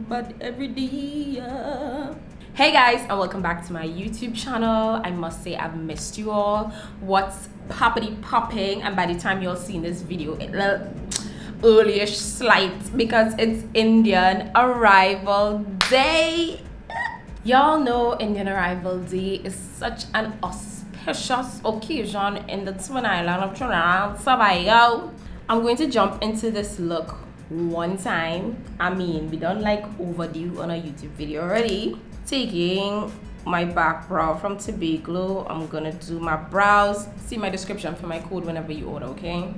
but every day. Hey guys, and welcome back to my YouTube channel. I must say I've missed you all. What's popping? And by the time you're seeing this video, it'll earlyish slight because it's Indian Arrival Day. Y'all know Indian Arrival Day is such an auspicious occasion in the Twin Island of Trinidad. Tobago. I'm going to jump into this look one time. I mean, we done like overdue on a YouTube video already. Taking my back brow from Tobaglo. I'm gonna do my brows. See my description for my code whenever you order, okay?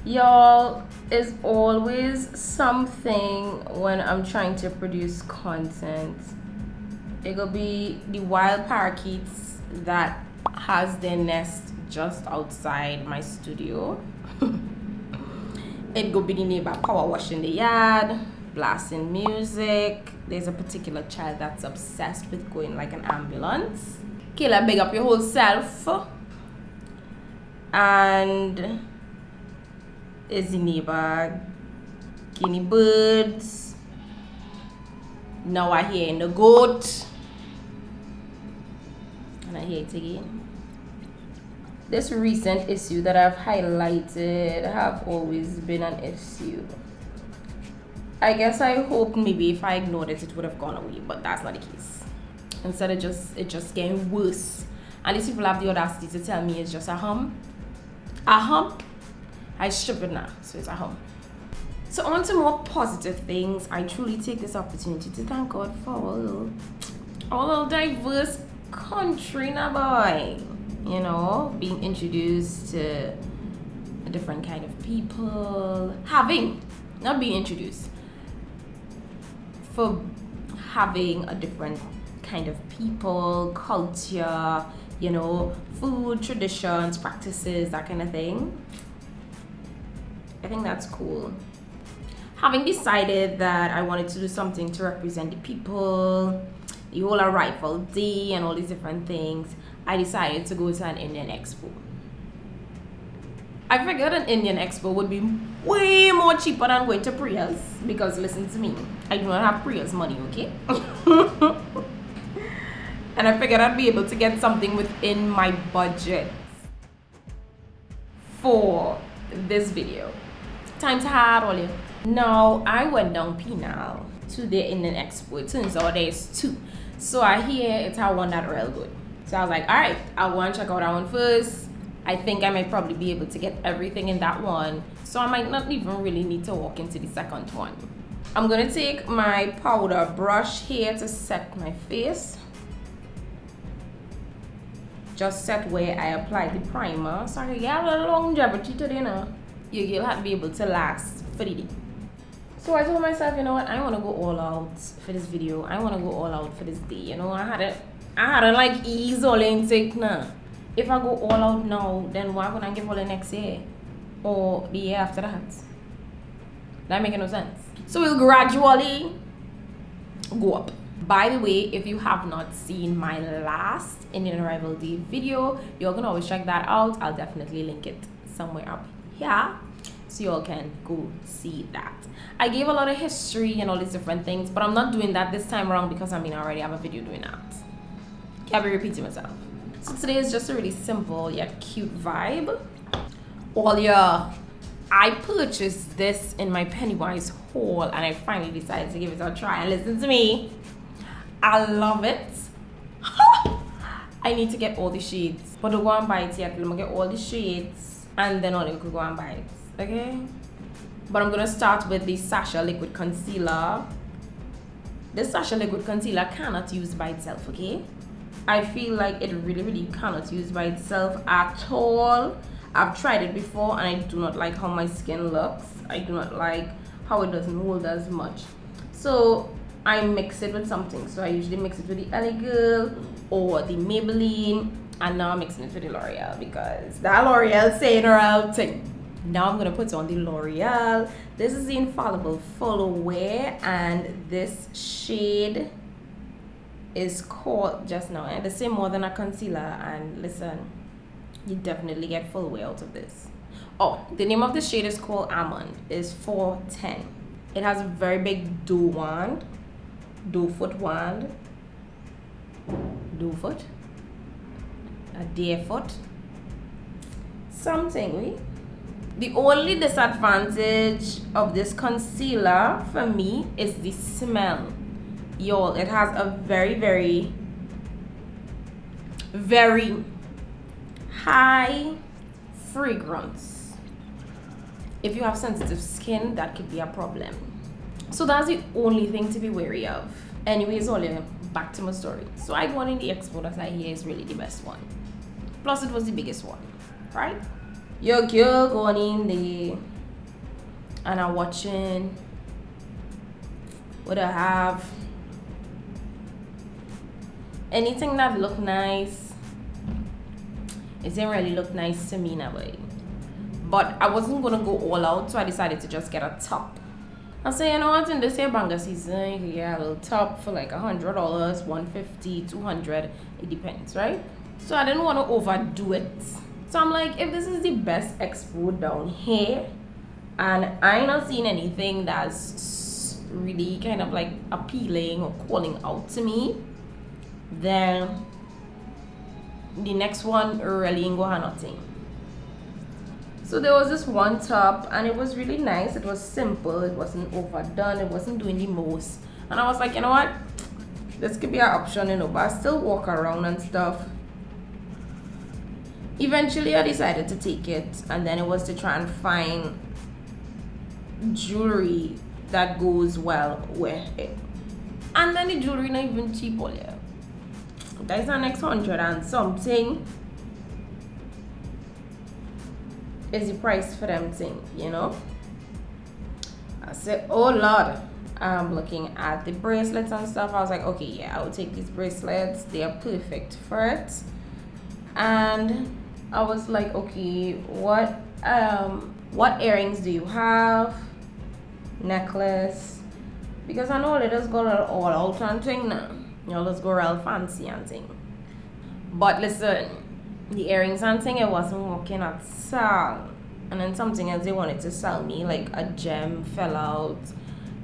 Y'all, is always something when I'm trying to produce content. It'll be the wild parakeets that has their nest just outside my studio. It go be the neighbor power washing the yard, blasting music. There's a particular child that's obsessed with going like an ambulance. Kayla, big up your whole self. And is the neighbor guinea birds. Now I hear the goat. And I hear it again. This recent issue that I've highlighted have always been an issue. I guess I hoped maybe if I ignored it, it would have gone away, but that's not the case. Instead, it just getting worse. And these people have the audacity to tell me it's just a hum. A hump? I strip it now, so it's a hum. So on to more positive things. I truly take this opportunity to thank God for our little diverse country now, boy. You know, being introduced to a different kind of people, not being introduced, for having a different kind of people, culture, you know, food, traditions, practices, that kind of thing. I think that's cool. Having decided that I wanted to do something to represent the people, the whole Arrival Day and all these different things, I decided to go to an Indian expo. I figured an Indian expo would be way more cheaper than going to Priya's, because listen to me, I do not have Priya's money, okay? And I figured I'd be able to get something within my budget for this video. Times hard, all you. Now, I went down Penal to the Indian expo. It turns out there's two. So I hear it's how one that real good. So I was like, alright, I want to check out that one first. I think I might probably be able to get everything in that one. So I might not even really need to walk into the second one. I'm going to take my powder brush here to set my face. Just set where I applied the primer. So I get a little longevity today now. You'll have to be able to last for the day. So I told myself, you know what, I want to go all out for this video. I want to go all out for this day. You know, I had to like ease all intake now. If I go all out now, then why would I give all the next year? Or the year after that? That makes no sense. So we'll gradually go up. By the way, if you have not seen my last Indian Arrival Day video, you can always check that out. I'll definitely link it somewhere up here, so you all can go see that. I gave a lot of history and all these different things, but I'm not doing that this time around because I already have a video doing that. Can't be repeating myself. So today is just a really simple yet cute vibe. I purchased this in my Pennywise haul and I finally decided to give it a try. And listen to me, I love it. I need to get all the shades, but don't go and buy it yet. Let me get all the shades and then only could go and buy it, okay? But I'm gonna start with the Sacha liquid concealer. This Sacha liquid concealer cannot use by itself, okay? I feel like it really cannot use by itself at all. I've tried it before and I do not like how my skin looks. I do not like how it doesn't hold as much. So I mix it with something. So I usually mix it with the LA Girl or the Maybelline, and now I'm mixing it with the L'Oreal because that L'Oreal saying her thing. Now I'm gonna put on the L'Oreal. This is the Infallible Full Wear, and this shade is called just now. And the same more than a concealer. And listen, you definitely get full wear out of this. Oh, the name of the shade is called Almond. It's 410. It has a very big doe foot wand, a deer foot, something. The only disadvantage of this concealer for me is the smell. Y'all, it has a very, very, very high fragrance. If you have sensitive skin, that could be a problem. So that's the only thing to be wary of. Anyways, Olya, back to my story. So I won in the expo that I hear is really the best one. Plus it was the biggest one, right? Your girl going in there and I'm watching what I have. Anything that look nice, it didn't really look nice to me in a way. But I wasn't gonna go all out, so I decided to just get a top. I say, you know what, in this here banga season, you can get a little top for like $100, $150, $200, it depends, right? So I didn't want to overdo it. So I'm like, if this is the best expo down here, and I ain't not seen anything that's really kind of like appealing or calling out to me, then the next one really ain't gonna have nothing. So there was this one top and it was really nice. It was simple, it wasn't overdone, it wasn't doing the most. And I was like, you know what, this could be an option, you know, but I still walk around and stuff. Eventually I decided to take it, and then it was to try and find jewelry that goes well with it. And then the jewelry not even cheap, all yeah. That's the next 100 and something is the price for them thing, you know. I said, oh Lord, I'm looking at the bracelets and stuff. I was like, okay, yeah, I will take these bracelets, they are perfect for it. And I was like, okay, what earrings do you have? Necklace, because I know they just go all out and thing now. You know, let's go real fancy and thing. But listen, the earrings and thing, it wasn't working at all. And then something else they wanted to sell me, like a gem fell out,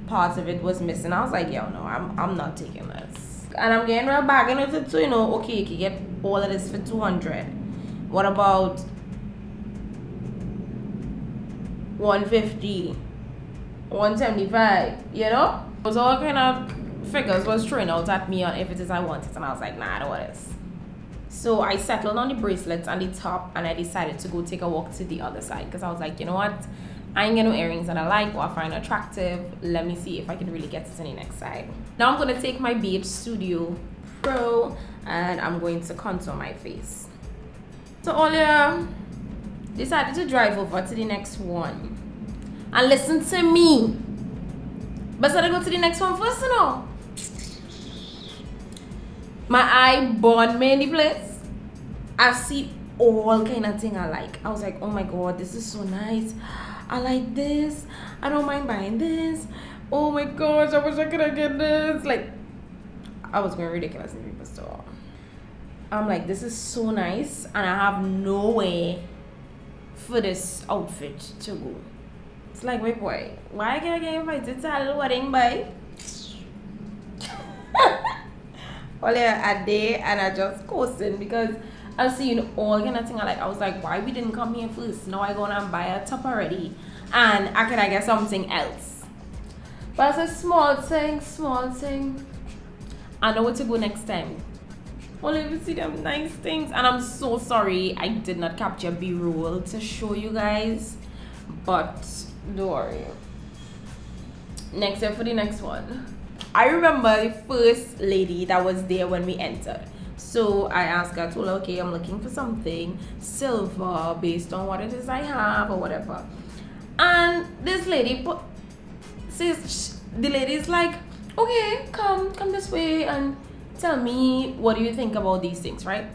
part of it was missing. I was like, yo, no, I'm not taking this. And I'm getting real bargain with it too, you know. Okay, you can get all of this for 200. What about 150, 175, you know? It was all kind of figures was throwing out at me on if it is I want it, and I was like, nah, I don't want this. So I settled on the bracelets and the top, and I decided to go take a walk to the other side because I was like, you know what, I ain't getting no earrings that I like or I find attractive. Let me see if I can really get to the next side. Now I'm going to take my BH Studio Pro and I'm going to contour my face. So Olya decided to drive over to the next one and listen to me. But so I go to the next one first, you know. My eye burned me in the place. I see all kind of thing I like. I was like, oh my god, this is so nice. I like this. I don't mind buying this. Oh my gosh, I wish I could have get this. Like, I was going ridiculous in people's store. I'm like, this is so nice, and I have no way for this outfit to go. It's like, wait, boy, why can't I get invited to a little wedding, boy? Only a day, and I just coasting because I seen all kind of thing I like. I was like, why we didn't come here first? Now I go and buy a top already, and I could get something else. But it's a small thing. I know where to go next time. Only if you see them nice things. And I'm so sorry I did not capture B-roll to show you guys, but don't worry. Next up for the next one. I remember the first lady that was there when we entered. So I asked her, I told her, okay, I'm looking for something silver based on what it is I have or whatever. And this lady says, the lady is like, okay, come this way and tell me what do you think about these things, right?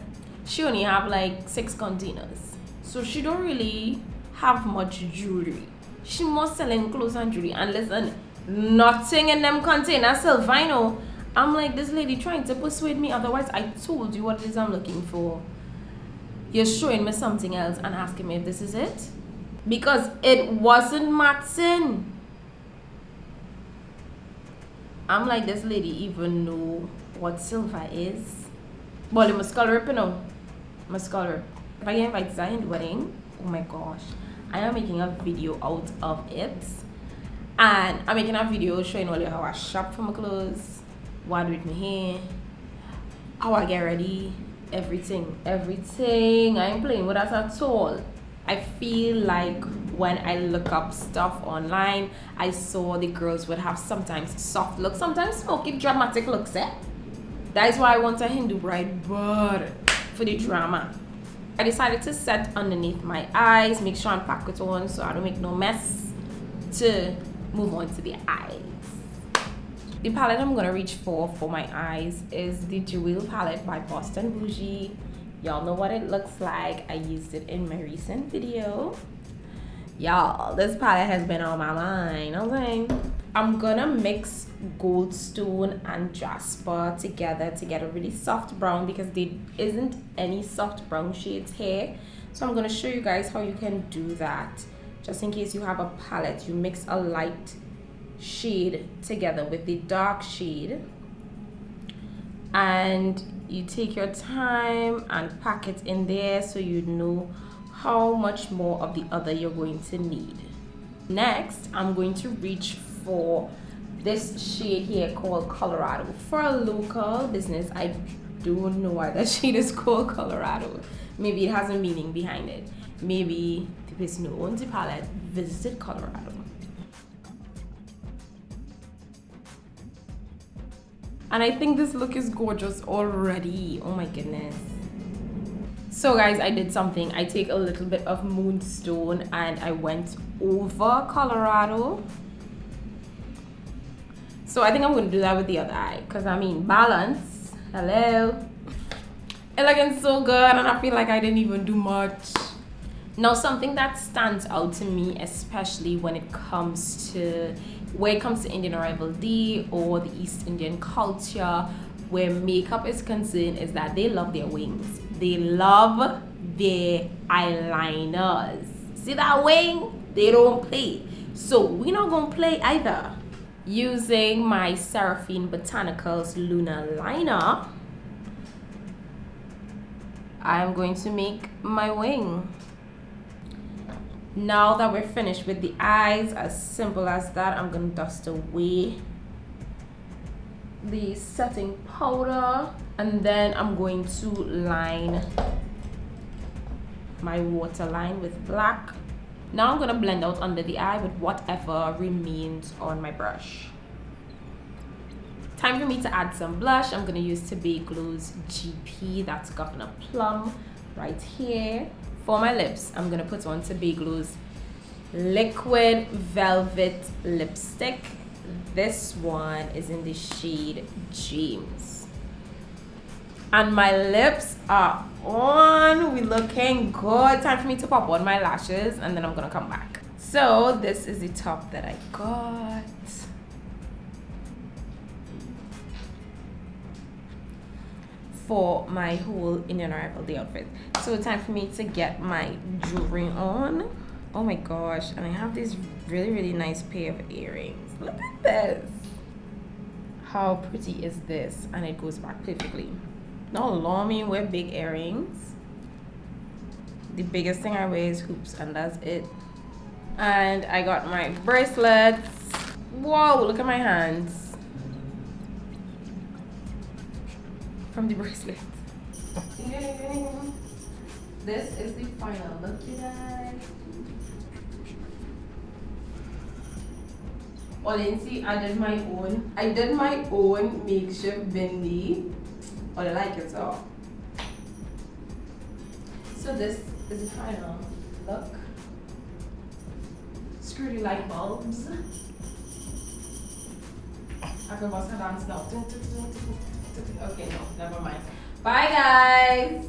She only have like 6 containers, so she don't really have much jewelry. She must selling clothes and jewelry, and listen, nothing in them containers silver, I know. I'm like, this lady trying to persuade me, otherwise I told you what it is I'm looking for. You're showing me something else and asking me if this is it, because it wasn't matching. I'm like, this lady even know what silver is. But it must color up, you know. Must color. If I get invited to Zayn's wedding, oh my gosh, I am making a video out of it. And I'm making a video showing all you how I shop for my clothes, what I do with my hair, how I get ready, everything. I ain't playing with that at all. I feel like when I look up stuff online, I saw the girls would have sometimes soft looks, sometimes smoky, dramatic looks. That is why I want a Hindu bride, but for the drama. I decided to set underneath my eyes, make sure I'm packed it on so I don't make no mess, to move on to the eyes. The palette I'm gonna reach for my eyes is the Juweel palette by Boujee. Y'all know what it looks like. I used it in my recent video. Y'all, this palette has been on my mind. Okay, I'm gonna mix goldstone and jasper together to get a really soft brown, because there isn't any soft brown shades here. So I'm gonna show you guys how you can do that. Just in case you have a palette, you mix a light shade together with the dark shade, and you take your time and pack it in there so you know how much more of the other you're going to need. Next, I'm going to reach for this shade here called Colorado. For a local business, I don't know why that shade is called Colorado. Maybe it has a meaning behind it. Maybe the person who owns the palette visited Colorado. And I think this look is gorgeous already. Oh my goodness. So guys, I did something. I take a little bit of moonstone and I went over Colorado. So I think I'm going to do that with the other eye, because I mean, balance. Hello. It's looking so good and I feel like I didn't even do much. Now, something that stands out to me, especially when it comes to Indian Arrival Day or the East Indian culture, where makeup is concerned, is that they love their wings. They love their eyeliners. See that wing? They don't play. So we're not gonna play either. Using my Seraphine Botanicals Lunar liner, I'm going to make my wing. Now that we're finished with the eyes, as simple as that, I'm gonna dust away the setting powder, and then I'm going to line my waterline with black. Now I'm gonna blend out under the eye with whatever remains on my brush. Time for me to add some blush. I'm gonna use Tobaglo's GP, that's Governor Plum, right here. For my lips, I'm gonna put on Tobaglo's Liquid Velvet Lipstick. This one is in the shade James. And my lips are on. We looking good. Time for me to pop on my lashes, and then I'm gonna come back. So this is the top that I got. For my whole Indian Arrival Day outfit. So time for me to get my jewelry on. Oh my gosh, and I have this really nice pair of earrings. Look at this. How pretty is this? And it goes back perfectly. No, allow me wear big earrings. The biggest thing I wear is hoops, and that's it. And I got my bracelets. Whoa, look at my hands. From the bracelet. This is the final look, you guys. Well, you see, I did my own makeshift bindi. Well, I like it so. So this is the final look. Screw the light bulbs. I can bust her dance now. Okay, no, never mind. Bye, guys.